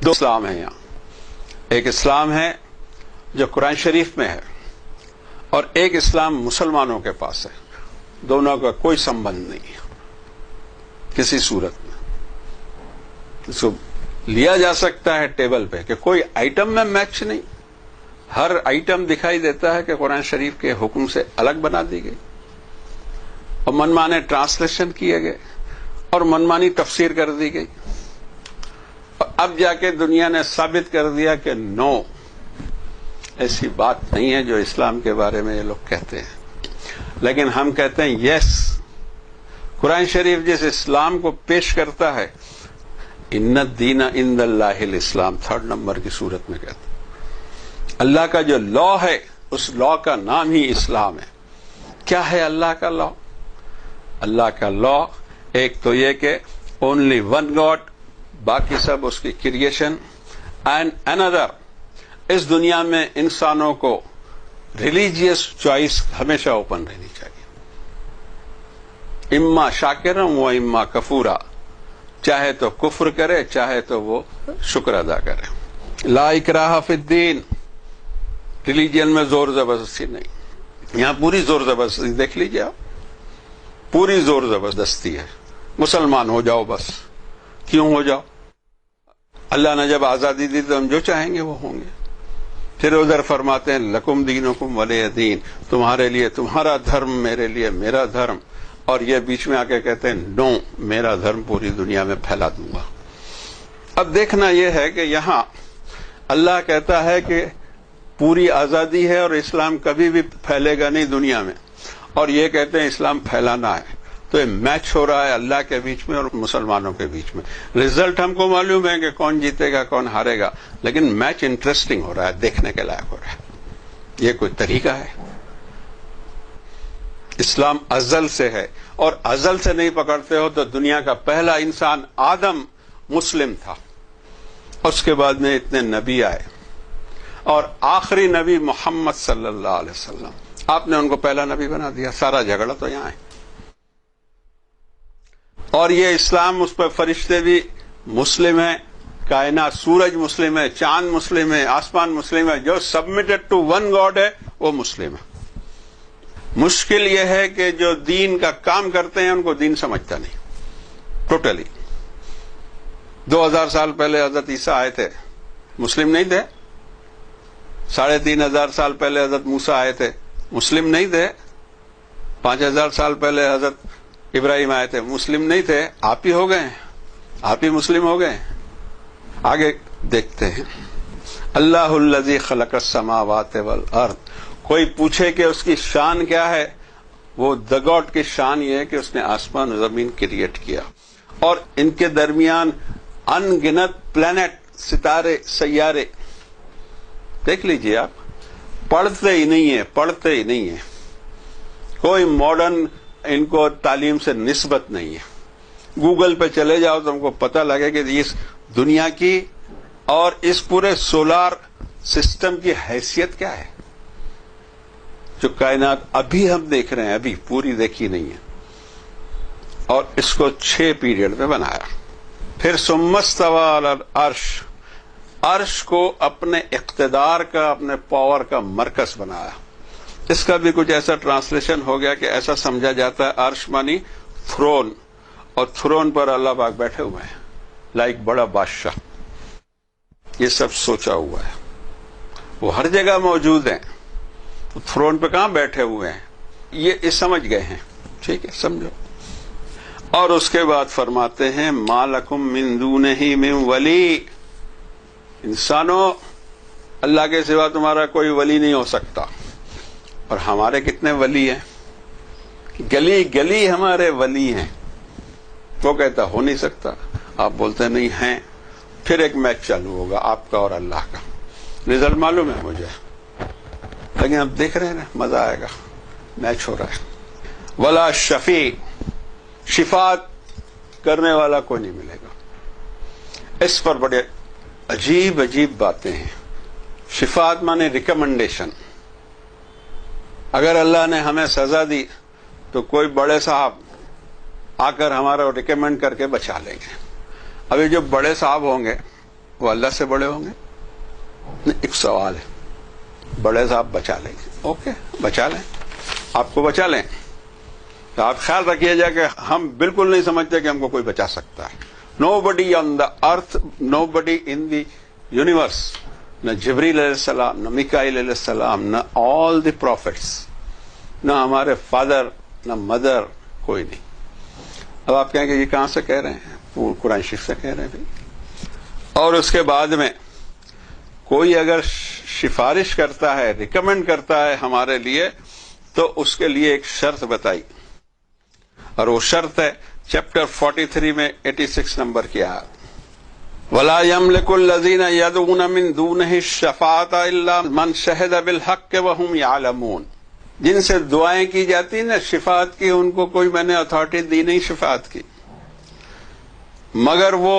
دو اسلام ہیں یہاں. ایک اسلام ہے جو قرآن شریف میں ہے اور ایک اسلام مسلمانوں کے پاس ہے. دونوں کا کوئی سمبند نہیں ہے کسی صورت میں. اس کو لیا جا سکتا ہے ٹیبل پہ کہ کوئی آئٹم میں میچ نہیں. ہر آئٹم دکھائی دیتا ہے کہ قرآن شریف کے حکم سے الگ بنا دی گئی اور منمانے ٹرانسلیشن کیے گئے اور منمانی تفسیر کر دی گئی. اور اب جا کے دنیا نے ثابت کر دیا کہ نو، ایسی بات نہیں ہے جو اسلام کے بارے میں یہ لوگ کہتے ہیں. لیکن ہم کہتے ہیں یس، قرآن شریف جس اسلام کو پیش کرتا ہے، ان الدین عند اللہ الاسلام، 3 نمبر کی صورت میں کہتا ہے اللہ کا جو لا ہے اس لا کا نام ہی اسلام ہے. کیا ہے اللہ کا لا؟ اللہ کا لا ایک تو یہ کہ اونلی ون گاڈ، باقی سب اس کی کریشن. اینڈ اندر، اس دنیا میں انسانوں کو ریلیجیس چوائس ہمیشہ اوپن رہنی چاہیے. اما شاکرا و اما کفورا، چاہے تو کفر کرے چاہے تو وہ شکر ادا کرے. لا اکراہ فی الدین، ریلیجن میں زور زبردستی نہیں. یہاں پوری زور زبردستی دیکھ لیجیے آپ، پوری زور زبردستی ہے. مسلمان ہو جاؤ بس. کیوں ہو جاؤ؟ اللہ نے جب آزادی دی تو ہم جو چاہیں گے وہ ہوں گے. پھر ادھر فرماتے ہیں لکم دینکم ولی دین، تمہارے لیے تمہارا دھرم، میرے لیے میرا دھرم. اور یہ بیچ میں آ کے کہتے ہیں نو، میرا دھرم پوری دنیا میں پھیلا دوں گا. اب دیکھنا یہ ہے کہ یہاں اللہ کہتا ہے کہ پوری آزادی ہے اور اسلام کبھی بھی پھیلے گا نہیں دنیا میں، اور یہ کہتے ہیں اسلام پھیلانا ہے. تو یہ میچ ہو رہا ہے اللہ کے بیچ میں اور مسلمانوں کے بیچ میں. رزلٹ ہم کو معلوم ہے کہ کون جیتے گا کون ہارے گا، لیکن میچ انٹرسٹنگ ہو رہا ہے، دیکھنے کے لائق ہو رہا ہے. یہ کوئی طریقہ ہے؟ اسلام ازل سے ہے، اور ازل سے نہیں پکڑتے ہو تو دنیا کا پہلا انسان آدم مسلم تھا. اس کے بعد میں اتنے نبی آئے اور آخری نبی محمد صلی اللہ علیہ وسلم، آپ نے ان کو پہلا نبی بنا دیا. سارا جھگڑا تو یہاں ہے. اور یہ اسلام، اس پہ فرشتے بھی مسلم ہیں، کائنات سورج مسلم ہے، چاند مسلم ہے، آسمان مسلم ہے. جو سبمٹڈ ٹو ون گاڈ ہے وہ مسلم ہے. مشکل یہ ہے کہ جو دین کا کام کرتے ہیں ان کو دین سمجھتا نہیں ٹوٹلی. 2000 سال پہلے حضرت عیسیٰ آئے تھے، مسلم نہیں تھے. 3500 سال پہلے حضرت موسیٰ آئے تھے، مسلم نہیں تھے. 5000 سال پہلے حضرت ابراہیم آئے تھے، مسلم نہیں تھے. آپ ہی ہو گئے، آپ ہی مسلم ہو گئے. آگے دیکھتے ہیں. اللہ الذی خلق السماوات والارض. کوئی پوچھے کہ اس کی شان کیا ہے، وہ the God کی شان یہ ہے کہ اس نے آسمان و زمین کریٹ کیا، اور ان کے درمیان ان گنت پلانٹ، ستارے، سیارے. دیکھ لیجئے آپ، پڑھتے ہی نہیں ہیں. کوئی ماڈرن ان کو تعلیم سے نسبت نہیں ہے. گوگل پہ چلے جاؤ تو ہم کو پتہ لگے کہ اس دنیا کی اور اس پورے سولار سسٹم کی حیثیت کیا ہے. جو کائنات ابھی ہم دیکھ رہے ہیں، ابھی پوری دیکھی نہیں ہے، اور اس کو 6 پیریڈ میں بنایا. پھر ثم استوى علی العرش، عرش کو اپنے اقتدار کا، اپنے پاور کا مرکز بنایا. اس کا بھی کچھ ایسا ٹرانسلیشن ہو گیا کہ ایسا سمجھا جاتا ہے عرش مانی تھرون، اور تھرون پر اللہ پاک بیٹھے ہوئے ہیں لائک بڑا بادشاہ. یہ سب سوچا ہوا ہے، وہ ہر جگہ موجود ہیں. تھرون پہ کہاں بیٹھے ہوئے ہیں، یہ سمجھ گئے ہیں. ٹھیک ہے، سمجھو. اور اس کے بعد فرماتے ہیں ما لکم من دونہ من ولی. انسانوں، اللہ کے سوا تمہارا کوئی ولی نہیں ہو سکتا. اور ہمارے کتنے ولی ہیں، گلی گلی ہمارے ولی ہیں. وہ کہتا ہو نہیں سکتا، آپ بولتے نہیں ہیں. پھر ایک میچ چالو ہوگا آپ کا اور اللہ کا. رزلٹ معلوم ہے مجھے، لیکن اب دیکھ رہے ہیں نا، مزہ آئے گا. میچ ہو رہا ہے. ولا شفیع، شفاعت کرنے والا کوئی نہیں ملے گا. اس پر بڑے عجیب عجیب باتیں ہیں. شفاعت مانے ریکمنڈیشن. اگر اللہ نے ہمیں سزا دی تو کوئی بڑے صاحب آ کر ہمارا ریکمینڈ کر کے بچا لیں گے. ابھی جو بڑے صاحب ہوں گے وہ اللہ سے بڑے ہوں گے؟ ایک سوال ہے، بڑے صاحب بچا لیں گے، اوکے بچا لیں، آپ کو بچا لیں، تو آپ خیال رکھیے جا کہ ہم بالکل نہیں سمجھتے کہ ہم کو کوئی بچا سکتا ہے. نو بڈی آن دا ارتھ، نو بڈی ان دی یونیورس، نہ جبریل علیہ السلام، نہ میکائیل علیہ السلام، نہ آل دی پروفیٹس، نہ ہمارے فادر، نہ مدر، کوئی نہیں. اب آپ کہیں گے یہ کہاں سے کہہ رہے ہیں؟ قرآن شریف سے کہہ رہے ہیں بھائی. اور اس کے بعد میں کوئی اگر سفارش کرتا ہے، ریکمینڈ کرتا ہے ہمارے لیے، تو اس کے لیے ایک شرط بتائی، اور وہ شرط ہے چیپٹر 43 میں 86 نمبر کی آیت، وَلَا يَمْلِكُ الَّذِينَ يَدْعُونَ مِن دُونِهِ الشَّفَاعَةَ إِلَّا مَنْ شَهِدَ بِالْحَقِّ وَهُمْ يَعْلَمُونَ. جن سے دعائیں کی جاتی نا شفاعت کی، ان کو کوئی میں نے اتھارٹی دی نہیں شفاعت کی، مگر وہ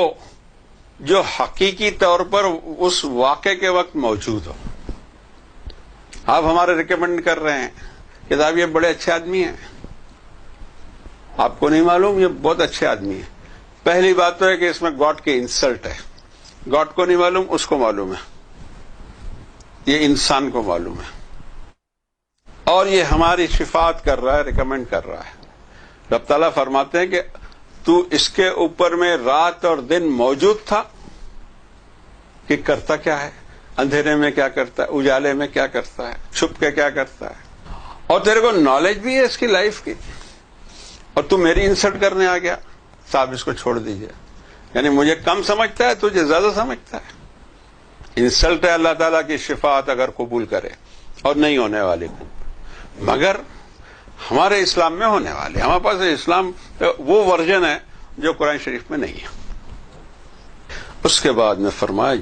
جو حقیقی طور پر اس واقعے کے وقت موجود ہو. آپ ہمارے ریکمینڈ کر رہے ہیں کہ صاحب یہ بڑے اچھے آدمی ہیں، آپ کو نہیں معلوم یہ بہت اچھے آدمی ہیں. پہلی بات تو ہے کہ اس میں گاڈ کی انسلٹ ہے. گاڈ کو نہیں معلوم، اس کو معلوم ہے، یہ انسان کو معلوم ہے، اور یہ ہماری شفاعت کر رہا ہے، ریکمینڈ کر رہا ہے. رب تعالیٰ فرماتے ہیں کہ تو اس کے اوپر میں رات اور دن موجود تھا کہ کرتا کیا ہے، اندھیرے میں کیا کرتا ہے، اجالے میں کیا کرتا ہے، چھپ کے کیا کرتا ہے، اور تیرے کو نالج بھی ہے اس کی لائف کی، اور تو میری انسلٹ کرنے آ گیا. صاحب اس کو چھوڑ دیجئے. یعنی مجھے کم سمجھتا ہے، تجھے زیادہ سمجھتا ہے. انسلٹ ہے اللہ تعالیٰ کی شفاعت اگر قبول کرے، اور نہیں ہونے والی، مگر ہمارے اسلام میں ہونے والے. ہمارے پاس اسلام وہ ورژن ہے جو قرآن شریف میں نہیں ہے. اس کے بعد میں فرمایا